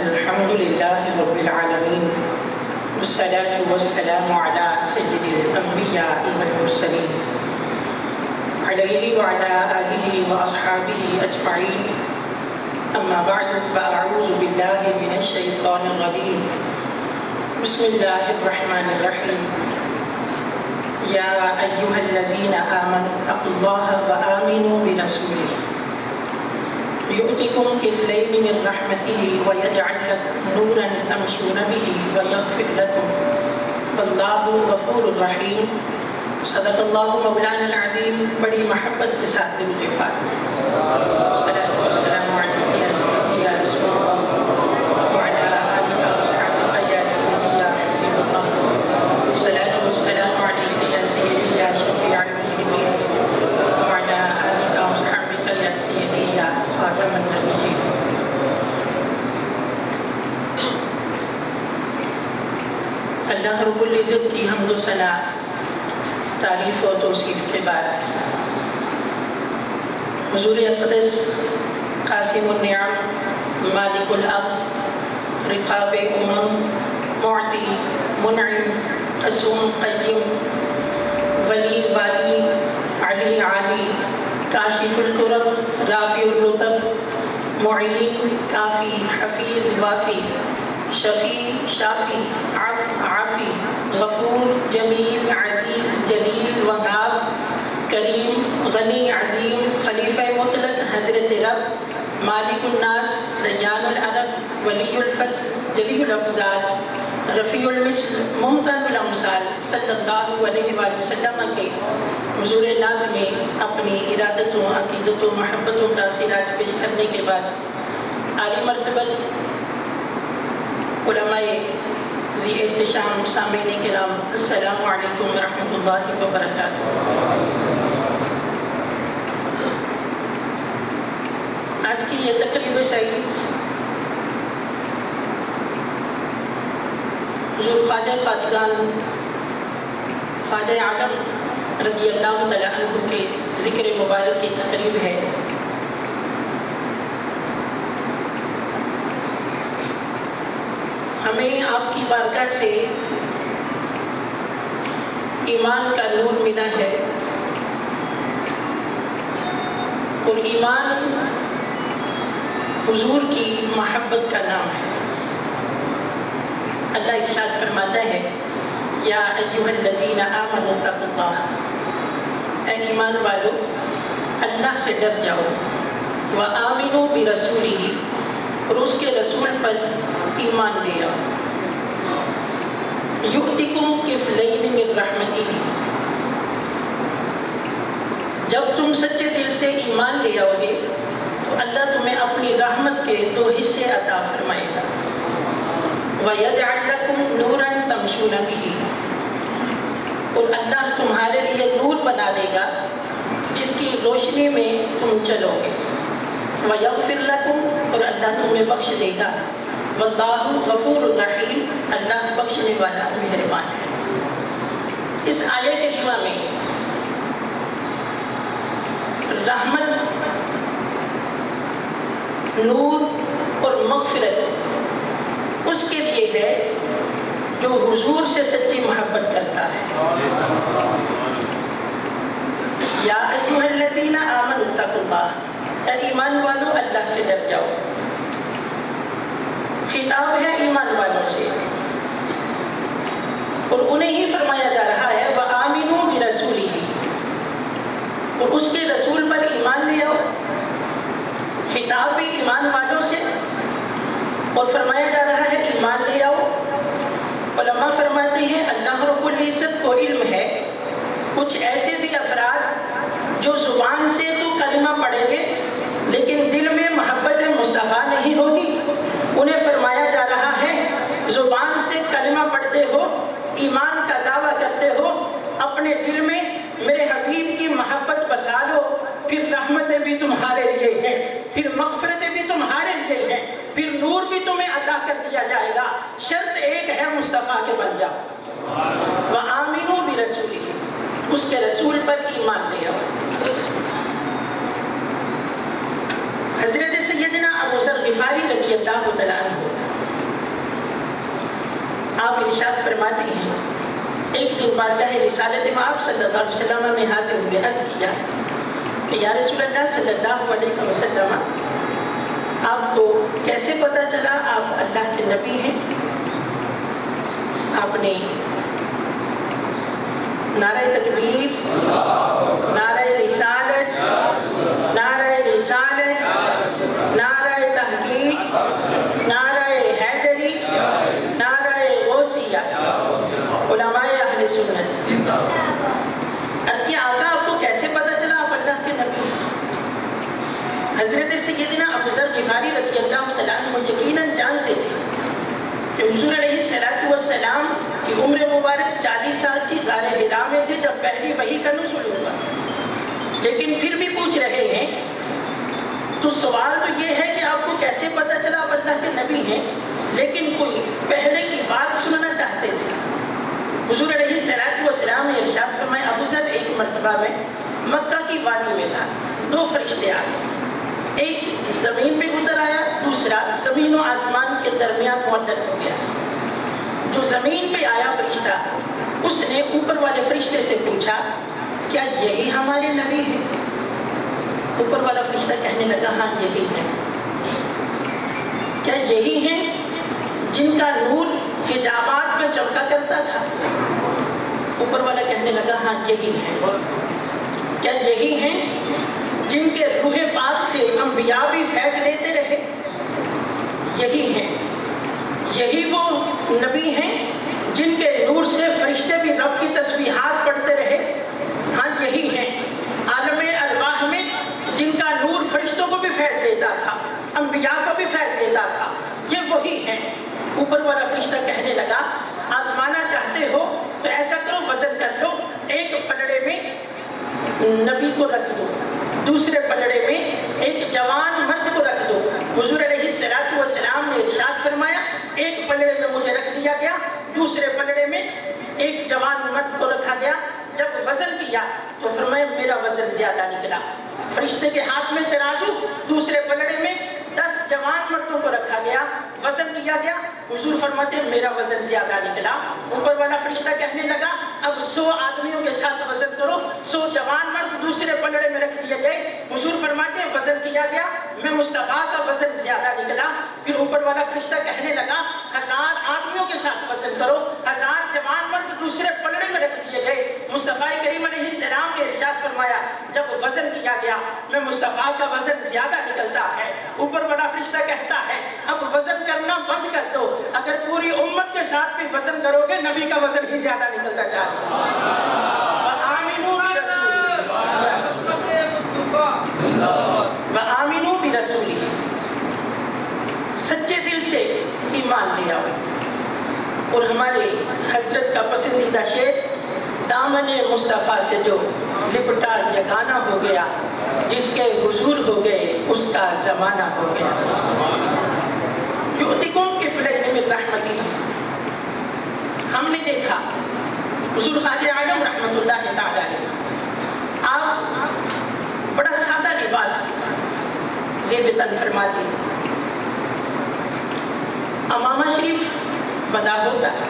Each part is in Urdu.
الحمد لله رب العالمين والصلاة والسلام على سيد الأنبياء والمرسلين عليه وعلى آله وأصحابه أجمعين. أما بعد فأعوذ بالله من الشيطان الرجيم. بسم الله الرحمن الرحيم. يا أيها الذين آمنوا اتقوا الله وآمنوا برسوله يؤتكم كفلين من رحمته ويجعل لكم نورا تمشون به ويغفر لكم والله غفور رحيم. صدق اللہ مولانا العظیم. بڑی محبت کے ساتھ دل کے پاس صلاۃ والسلام علیک یا سیدی یا رسول اللہ وعلی آلک وصحبہ یا سیدی یا حبیب اللہ. صلاۃ والسلام علیک یا سیدی یا شفیع المذنبین وعلی آلک وصحبہ یا سیدی یا خاتم النبیین. اللہ رب العزت کی حمد و ثنا تعریف و توصیف کے بعد حضور اقدس قاسم النعم مالک الارض رقاب معطی منعم قسوم قیم ولی والی علی عالی کاشف الکرب رافع الرتب معین کافی حفیظ وافی شفیع شافی عافی غفور جمیل عزیز جلیل وہاب کریم غنی عظیم خلیفہ مطلق حضرت رب مالک الناس دیان العرب ولی الفضل جلی الافضال رفیع المثل ممتن الامثال صلی اللہ علیہ وآلہ وسلم کے حضور ناز میں اپنی ارادتوں عقیدتوں محبتوں کا خراج پیش کرنے کے بعد عالی مرتبت علماء ذی احتشام سامعین کرام السلام علیکم ورحمۃ اللہ وبرکاتہ. آج کی یہ تقریب سعید حضور خواجہ خواجگان خواجہ عالم رضی اللہ تعالیٰ عنہ کے ذکر مبارک کی تقریب ہے. ہمیں آپ کی بارگاہ سے ایمان کا نور ملا ہے اور ایمان حضور کی محبت کا نام ہے. اللہ ارشاد فرماتا ہے یا ایھا الذین آمنوا اتقوا اللہ، اے ایمان والو اللہ سے ڈر جاؤ، وآمنوا برسولہ اور اس کے رسول پر ایمان لے آؤ. یؤتکم کفلین من رحمتہ، جب تم سچے دل سے ایمان لے آؤ گے تو اللہ تمہیں اپنی رحمت کے 2 حصے عطا فرمائے گا. وَيَجْعَلْ لَكُمْ نُورًا تَمْشُونَ بِهِ، اور اللہ تمہارے لیے نور بنا دے گا جس کی روشنی میں تم چلو گے. وَيَغْفِرْ لَكُمْ، اور اللہ تمہیں بخش دے گا. واللہ غفور الرحیم، اللہ بخشنے والا مہربان ہے. اس آیہ کریمہ میں رحمت، نور اور مغفرت اس کے لیے ہے جو حضور سے سچی محبت کرتا ہے. یا ایھا الذین آمنوا اتقوا اللہ، اے ایمان والو اللہ سے ڈر جاؤ. خطاب ہے ایمان والوں سے اور انہیں ہی فرمایا جا رہا ہے وآمنوا برسولہ، اور اس کے رسول پر ایمان لے آؤ. خطاب بھی ایمان والوں سے اور فرمایا جا رہا ہے ایمان لے آؤ. علماء فرماتے ہیں اللہ رب العزت کو علم ہے کچھ ایسے بھی افراد جو زبان سے تو کلمہ پڑھیں گے لیکن دل میں محبت مصطفیٰ نہیں ہوگی. انہیں فرمایا جا رہا ہے زبان سے کلمہ پڑھتے ہو، ایمان کا دعویٰ کرتے ہو، اپنے دل میں میرے حبیب کی محبت بسا لو، پھر رحمتیں بھی تمہارے لیے ہیں، پھر مغفرتیں بھی تمہارے لیے ہیں، پھر نور بھی تمہیں عطا کر دیا جائے گا. شرط ایک ہے مصطفیٰ کے بن جاؤ. وآمنوا برسولہ، اس کے رسول پر ایمان لے آؤ. حضرت سیدنا ابو ذر غفاری رضی اللہ تعالیٰ عنہ آپ ارشاد فرماتے ہیں ایک دن بارگاہ رسالت مآب صلی اللہ علیہ وسلم میں حاضر ہوئے عرض کیا کہ یا رسول اللہ صلی اللہ علیہ وسلم آپ کو کیسے پتہ چلا آپ اللہ کے نبی ہیں؟ آپ نے نعرہ تکبیر، نعرہ رسالت، نعرہ رسالت، نعرہ تحقیق، نعرہ حیدری، نعرہ غوثیہ، علماء اہل سنت۔ عرض کیا آقا آپ کو کیسے پتہ چلا آپ اللہ کے نبی؟ حضرت سیدنا ابو ذر غفاری رضی اللہ تعالیٰ عنہ یقیناً جانتے تھے کہ حضور علیہ السلام کی عمر مبارک 40 سال تھی، غار حرا میں تھے جب پہلی وحی کا نزول ہوا، لیکن پھر بھی پوچھ رہے ہیں۔ تو سوال تو یہ ہے کہ آپ کو کیسے پتہ چلا آپ اللہ کے نبی ہیں، لیکن کوئی پہلے کی بات سننا چاہتے تھے۔ حضور علیہ السلام نے ارشاد فرمایا ابو ذر ایک مرتبہ میں مکہ کی وادی میں تھا، 2 فرشتے آ گئے، ایک زمین پہ اتر آیا، دوسرا زمین و آسمان کے درمیان معلق ہو گیا۔ جو زمین پہ آیا فرشتہ اس نے اوپر والے فرشتے سے پوچھا کیا یہی ہمارے نبی ہیں؟ اوپر والا فرشتہ کہنے لگا ہاں یہی ہیں۔ کیا یہی ہیں جن کا نور حجابات میں چمکا کرتا تھا؟ اوپر والا کہنے لگا ہاں یہی ہیں۔ کیا یہی ہیں جن کے روح پاک سے انبیاء بھی فیض لیتے رہے؟ یہی ہیں۔ یہی وہ نبی ہیں جن کے نور سے فرشتے بھی رب کی تسبیحات پڑھتے رہے؟ ہاں یہی ہیں۔ عالم ارواح میں جن کا نور فرشتوں کو بھی فیض دیتا تھا، انبیاء کو بھی فیض دیتا تھا، یہ وہی ہیں۔ اوپر والا فرشتہ کہنے لگا آزمانا چاہتے ہو تو ایسا کرو وزن کر لو، ایک پلڑے میں نبی کو رکھ دو، دوسرے پلڑے میں ایک جوان مرد کو رکھ دو۔ حضور علیہ السلام نے ارشاد فرمایا ایک پلڑے میں مجھے رکھ دیا گیا، دوسرے پلڑے میں ایک جوان مرد کو رکھا گیا۔ جب وزن کیا تو فرمایا میرا وزن زیادہ نکلا۔ فرشتے کے ہاتھ میں ترازو، دوسرے پلڑے میں 10 جوان مردوں کو رکھا گیا، وزن کیا گیا، حضور فرماتے میرا وزن زیادہ نکلا۔ اوپر والا فرشتہ کہنے لگا اب 100 آدمیوں کے ساتھ وزن کرو، 100 جوان مرد دوسرے پلڑے میں رکھ دیے گئے۔ حضور فرماتے ہیں وزن کیا گیا، میں مصطفیٰ کا وزن زیادہ نکلا۔ پھر اوپر والا فرشتہ کہنے لگا 1000 آدمیوں کے ساتھ وزن کرو، 1000 جوان مرد دوسرے پلڑے میں رکھ دیے گئے۔ مصطفیٰ کریم علیہ السلام نے ارشاد فرمایا جب وزن کیا گیا میں مصطفیٰ کا وزن زیادہ نکلتا ہے۔ اوپر والا فرشتہ کہتا ہے اب وزن کرنا بند کر دو، اگر پوری امت کے ساتھ بھی وزن کرو گے نبی کا وزن ہی زیادہ نکلتا جائے گا۔ وَآمِنُوا بِرَسُولِهِ، سچے دل سے ایمان لے آؤ۔ اور ہمارے حضرت کا پسندیدہ شعر دامن مصطفیٰ سے جو لپٹا یگانہ ہو گیا، جس کے حضور ہو گئے اس کا زمانہ ہو گیا۔ یؤتکم کفلین من رحمتہ، ہم نے دیکھا حضور خواجہ عالم رحمت اللہ تعالی علیہ آپ بڑا سادہ لباس زیب تن فرماتے ہیں، امامہ شریف بدا ہوتا ہے،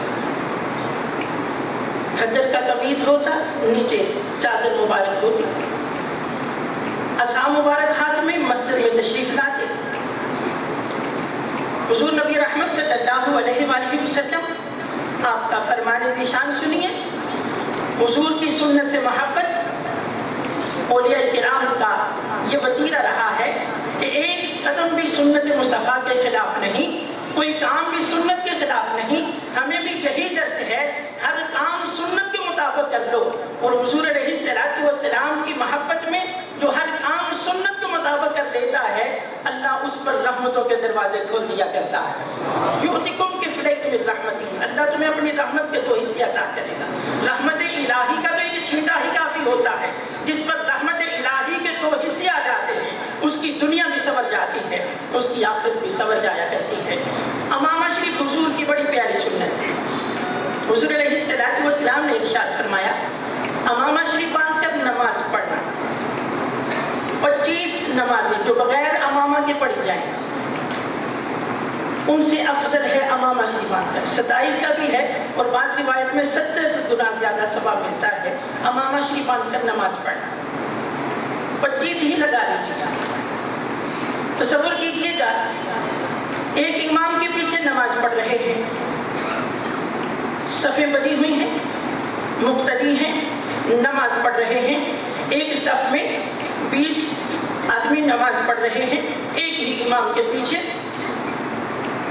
کھدر کا قمیض ہوتا، نیچے چادر مبارک ہوتی، عصا مبارک ہاتھ میں مسجد میں تشریف لاتے۔ حضور نبی رحمت صلی اللہ علیہ وآلہ وسلم آپ کا فرمان ذیشان سنیے۔ حضور کی سنت سے محبت اولیاء کرام کا یہ وتیرہ رہا ہے کہ ایک قدم بھی سنت مصطفیٰ کے خلاف نہیں، کوئی کام بھی سنت کے خلاف نہیں۔ ہمیں بھی یہی درس ہے، ہر کام سنت کے مطابق کر لو۔ اور حضور علیہ السلام کی محبت میں جو ہر کام سنت کے مطابق کر لیتا ہے اللہ اس پر رحمتوں کے دروازے کھول دیا کرتا ہے۔ یؤتکم کفلین من رحمتہ، اللہ تمہیں اپنی رحمت کے 2 حصے عطا کرے گا۔ رحمت الہی کا تو ایک چھینٹا ہی کافی ہوتا ہے، جس پر رحمت الہی کے 2 حصے آ جاتے ہیں اس کی دنیا بھی سنور جاتی ہے، اس کی آخرت بھی سنور جایا کرتی ہے۔ امامہ شریف حضور کی بڑی پیاری سنت ہے۔ حضور علیہ السلام نے ارشاد فرمایا امامہ شریف باندھ کر نماز پڑھنا، 25 نمازیں جو بغیر امامہ کے جائیں ان سے افضل ہے امامہ شریفان کا. 27 کا بھی ہے اور بعض روایت میں 70 سے گنا زیادہ ثواب ملتا ہے امامہ شریفان کا نماز پڑھنا. 25 ہی لگا لیجیے. تصور کیجئے گا ایک امام کے پیچھے نماز پڑھ رہے ہیں, صفیں بندی ہوئی ہیں, مقتدی ہیں, نماز پڑھ رہے ہیں. ایک صف میں 20 آدمی نماز پڑھ رہے ہیں ایک ہی امام کے پیچھے.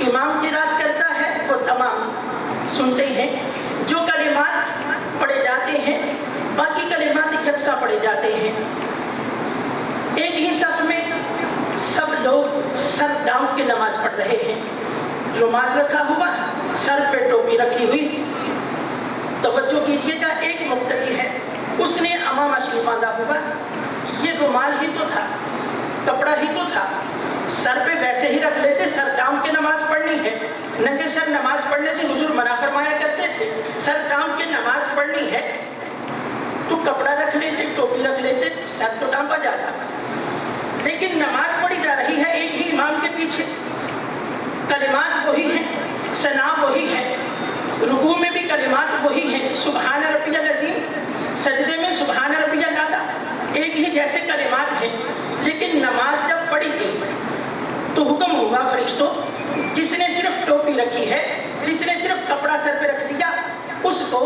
امام قرات کرتا ہے وہ تمام سنتے ہیں. جو کلمات پڑھے جاتے ہیں باقی کلمات یکساں پڑھے جاتے ہیں. ایک ہی صف میں سب لوگ سر ڈاؤن کے نماز پڑھ رہے ہیں. رومال رکھا ہوا, سر پہ ٹوپی رکھی ہوئی. توجہ کیجئے گا ایک مقتدی ہے, اس نے امامہ شریف باندھا ہوا. یہ رومال ہی تو تھا, کپڑا ہی تو تھا, سر پہ ویسے ہی رکھ لیتے. سر ڈاؤن کے نماز پڑھنی ہے, ننگے سر نماز پڑھنے سے حضور منع فرمایا کرتے تھے. سر ڈاؤن کے نماز پڑھنی ہے تو کپڑا رکھ لیتے, ٹوپی رکھ لیتے, سر تو ڈانپا جاتا. لیکن نماز پڑھی جا رہی ہے ایک ہی امام کے پیچھے, کلمات وہی ہیں, ثنا وہی ہے, رکوع میں بھی کلمات وہی ہیں, سبحان ربی العظیم, سجدے میں سبحان ربی الاعلیٰ, ایک ہی جیسے کلمات ہیں. لیکن نماز جب پڑھی گئی تو حکم ہوا فرشتوں, جس نے صرف ٹوپی رکھی ہے, جس نے صرف کپڑا سر پہ رکھ دیا, اس کو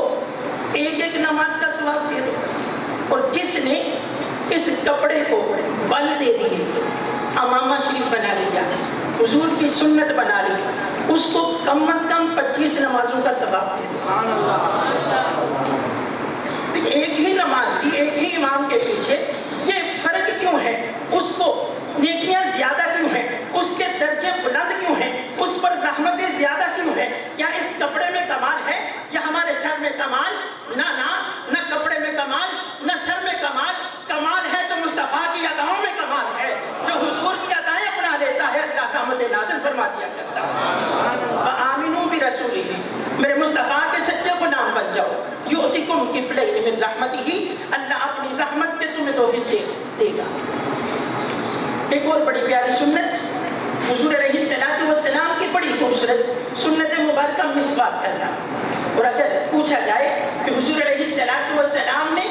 ایک ایک نماز کا ثواب دے دو, اور جس نے اس کپڑے کو بل دے دیے, امامہ شریف بنا لیا, حضور کی سنت بنا لی, اس کو کم از کم 25 نمازوں کا ثواب دے دو. ایک ہی نماز کی, ایک ہی امام کے پیچھے یہ فرق کیوں ہے؟ اس کو نیکیاں زیادہ کیوں ہیں؟ اس کے درجے بلند کیوں ہیں؟ اس پر رحمتیں زیادہ کیوں ہیں؟ کیا اس کپڑے میں کمال ہے یا ہمارے سر میں کمال؟ نہ کپڑے میں کمال, نہ سر میں کمال. کمال ہے تو مصطفیٰ کی اداؤں میں کمال ہے. جو حضور کی ادائیں اپنا لیتا ہے اللہ رحمت نازل فرما دیا کرتا ہے. وآمنوا برسولہ, میرے مصطفیٰ کے سچے غلام بن جاؤ. یؤتکم کفلین من رحمتہ, اللہ اپنی رحمت کے تمہیں 2 حصے دے گا. ایک اور بڑی پیاری سنت حضور علیہ السلام کی بڑی خوبصورت سنت مبارکہ مسواک کرنا. اور اگر پوچھا جائے کہ حضور علیہ السلام نے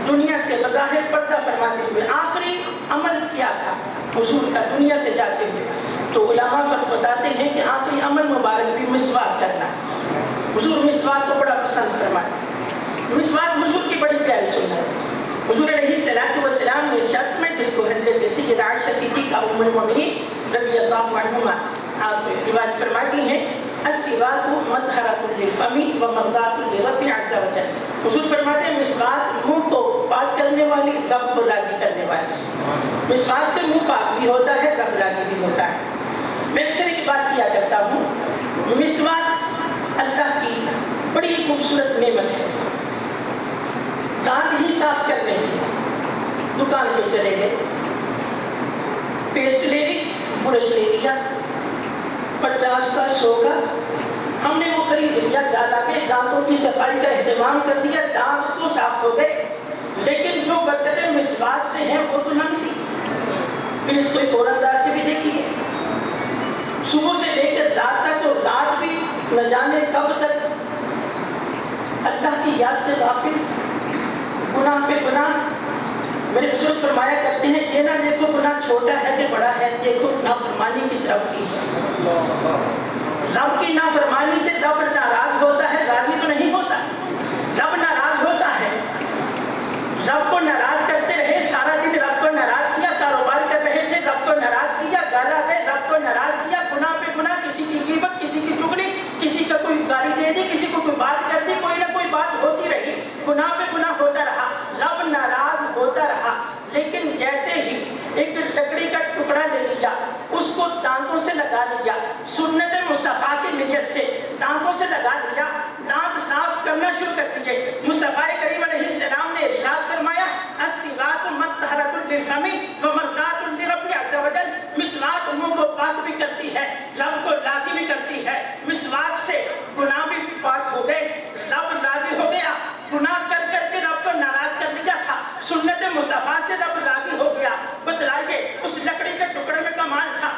دنیا سے بظاہر پردہ فرماتے ہوئے آخری عمل کیا تھا حضور کا دنیا سے جاتے ہوئے, تو علماء بتاتے ہیں کہ آخری عمل مبارک بھی مسواک کرنا. حضور مسواک کو بڑا پسند فرماتے. مسواک حضور کی بڑی پیاری سنت ہے. حضور علیہ السلام نے ارشاد میں, جس کو حضرت سیدہ عائشہ صدیقہ ام المؤمنین رضی اللہ عنہما آپ روایت فرماتی ہیں, السواک مطہرۃ للفم ومرضاۃ لرب عز وجل. حضور فرماتے ہیں مسواک منہ کو پاک کرنے والی, رب کو راضی کرنے والی. مسواک سے منہ پاک بھی ہوتا ہے, رب راضی بھی ہوتا ہے. میں اکثر ایک بات کیا کرتا ہوں, مسواک اللہ کی بڑی خوبصورت نعمت ہے. دانت ہی صاف کرنے کی دکان پہ چلے گئے, پیسٹ لے لی, برش لے لیا, 50 کا 100 کا ہم نے وہ خرید لیا, ڈالا کے دانتوں کی صفائی کا اہتمام کر دیا, دانت تو صاف ہو گئے. لیکن جو برکتیں مسواک سے ہیں وہ تو نہ ملی. پھر اس کو ایک اور انداز سے بھی دیکھیے, صبح سے لے کر رات تک, تو رات بھی نہ جانے کب تک اللہ کی یاد سے غافل, گناہ پہ گناہ. میرے بزرگ فرمایا کرتے ہیں, یہ نہ دیکھو گناہ چھوٹا ہے کہ بڑا ہے, دیکھو نافرمانی کس رب کی ہے. رب کی نافرمانی سے رب ناراض ہوتا ہے, راضی تو نہیں ہوتا. رب ناراض ہوتا ہے. رب کو ناراض کرتے رہے, سارا دن رب کو ناراض کیا, کاروبار کر رہے تھے, رب کو ناراض کیا, گالا دے, رب کو ناراض کیا, گناہ پہ گناہ, کسی کی غیبت, کسی کی چغلی, کسی کا کوئی گالی دے دی, کسی کو کوئی بات کر دی, کوئی نہ کوئی بات ہوتی رہی, گناہ پہ گناہ ہوتا رہا, رب ناراض ہوتا رہا. لیکن جیسے ہی ایک لکڑی کا ٹکڑا لے لیا, اس کو دانتوں سے لگا لیا, سنت مصطفیٰ کی نیت سے دانتوں سے لگا لیا, دانت صاف کرنا شروع کر دیے. مصطفیٰ کریم علیہ السلام نے ارشاد فرمایا, السواک مطہرۃ للفم ومرضاۃ لرب عز وجل. مسواک منہ کو پاک بھی کرتی ہے, رب کو راضی بھی کرتی ہے. مسواک سے گناہ بھی پاک ہو گئے, رب راضی ہو گیا. گناہ کر کر کے رب کو ناراض کر دیا تھا, سنت مصطفیٰ سے رب راضی ہو گیا. بتلائیے اس لکڑی کے ٹکڑے میں کمال تھا,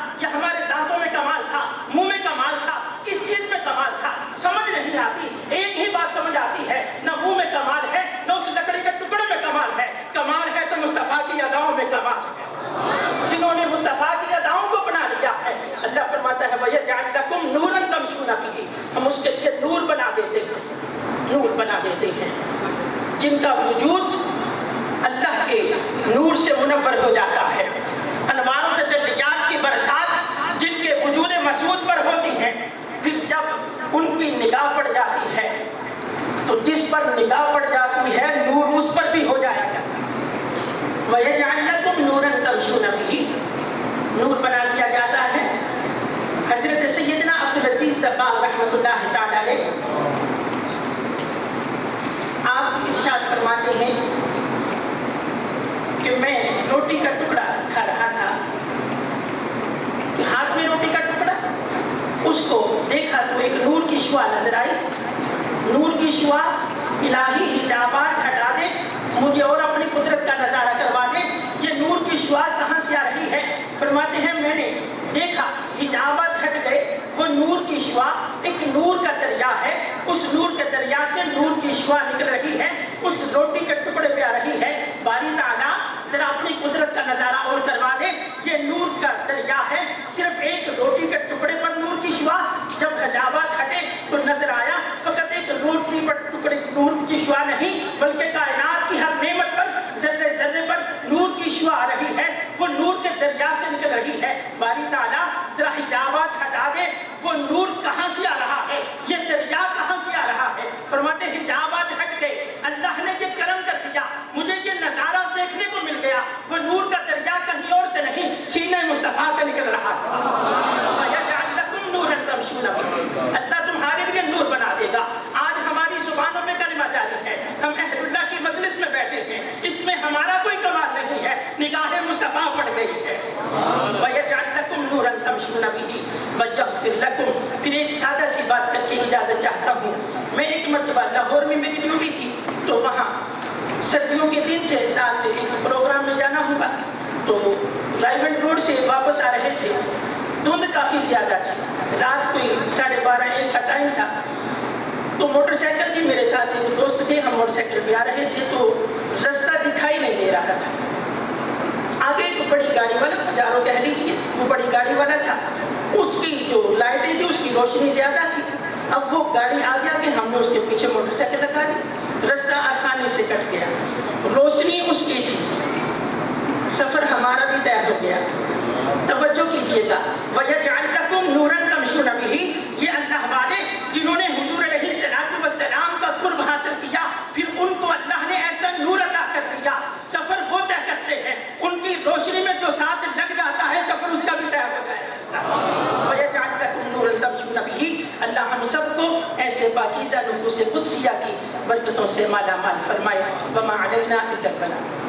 نگاہ پڑ جاتی ہے تو جس پر نگاہ پڑ جاتی ہے نور اس پر بھی ہو جائے گا. وَيَجْعَلْ لَكُمْ نُورًا تَمْشُونَ بِهِ، نور بنا دیا جاتا ہے. حضرت سیدنا عبدالعزیز دباغ رحمۃ اللہ تعالی علیہ آپ ارشاد فرماتے ہیں کہ میں روٹی کا ٹکڑا کھا رہا تھا کہ ہاتھ میں روٹی کا ٹکڑا، اس کو دیکھا تو ایک نور کی شعاع نظر آئی. نور کی شعاع الہی حجابات ہٹا دے، مجھے اور اپنی قدرت کا نظارہ کروا دے. یہ نور کی شعاع کہاں سے آ رہی ہے؟ فرماتے ہیں میں نے دیکھا حجابات ہٹ گئے، وہ نور کی شعاع ایک نور کا دریا ہے، اس نور کے دریا سے نور کی شعاع نکل رہی ہے، اس روٹی کے ٹکڑے پہ آ رہی ہے. باری تعالیٰ ذرا اپنی قدرت کا نظارہ اور کروا دے. یہ نور کا دریا ہے، صرف ایک روٹی کے ٹکڑے پر نور کی شعاع. جب حجابات ہٹے تو نظر آیا فقط ایک روٹی پر ٹکڑے نور کی شعاع نہیں، بلکہ کائنات کی ہر نعمت پر ذرے ذرے پر نور کی شعاع آ رہی ہے، وہ نور کے دریا سے نکل رہی ہے. باری تعالیٰ ذرا حجابات ہٹا دے، وہ نور کہاں سے آ رہا ہے، یہ دریا کہاں سے آ رہا ہے؟ فرماتے حجابات ہٹ گئے، اللہ نے یہ کرم کر دیا، مجھے یہ نظارہ دیکھنے کو مل گیا. وہ نور کا دریا کہیں اور سے نہیں، سینہ مصطفیٰ سے نکل رہا تھا. وَيَجْعَلْ لَكُمْ نُورًا تَمْشُونَ بِهِ، اللہ تمہارے لیے نور بنا دے گا. آج ہماری زبانوں میں کلمہ جاری ہے، ہم اہل اللہ کی مجلس میں بیٹھے ہیں، اس میں ہمارا کوئی کمال نہیں ہے، نگاہ مصطفیٰ پڑ گئی ہے. وَيَجْعَلْ لَكُمْ نُورًا تَمْشُونَ بِهِ وَيَغْفِرْ لَكُمْ. پھر ایک سادہ سی بات کر کے اجازت چاہتا ہوں. میں ایک مرتبہ لاہور میں میری ڈیوٹی تھی، تو وہاں سردیوں کے دن تھے، رات ایک پروگرام میں جانا ہوگا، تو رائیونڈ روڈ سے واپس آ رہے تھے. دھند کافی زیادہ تھی، رات کوئی 12:30-1 کا ٹائم تھا. تو موٹر سائیکل تھی میرے ساتھ، ایک دوست تھے، ہم موٹر سائیکل پہ آ رہے تھے تو رستہ دکھائی نہیں دے رہا تھا. آگے ایک بڑی گاڑی والا، ہزاروں کہہ لیجیے، وہ بڑی گاڑی والا تھا، اس کی جو لائٹیں تھی اس کی روشنی زیادہ تھی. اب وہ گاڑی آ گیا کہ ہم نے اس کے پیچھے موٹر سائیکل لگا دی، رستہ آسانی سے کٹ گیا. روشنی اس کی تھی، سفر ہمارا بھی طے ہو گیا. توجہ کیجئے گا، وَيَجْعَلْ لَكُمْ نُورًا تَمْشُونَ بِهِ. یہ اللہ والے جنہوں نے حضور علیہ السلام کا قرب حاصل کیا، پھر ان کو اللہ نے ایسا نور عطا کر دیا، سفر وہ طے کرتے ہیں، ان کی روشنی میں جو ساتھ لگ جاتا ہے سفر اس کا بھی طے ہو جائے. وَيَجْعَلْ لَكُمْ نُورًا تَمْشُونَ بِهِ. اللہ ہم سب کو ایسے پاکیزہ نفوس قدسیہ کی برکتوں سے مالا مال فرمائے. وَمَا عَلَيْنَا إِلَّا الْبَلَاغُ.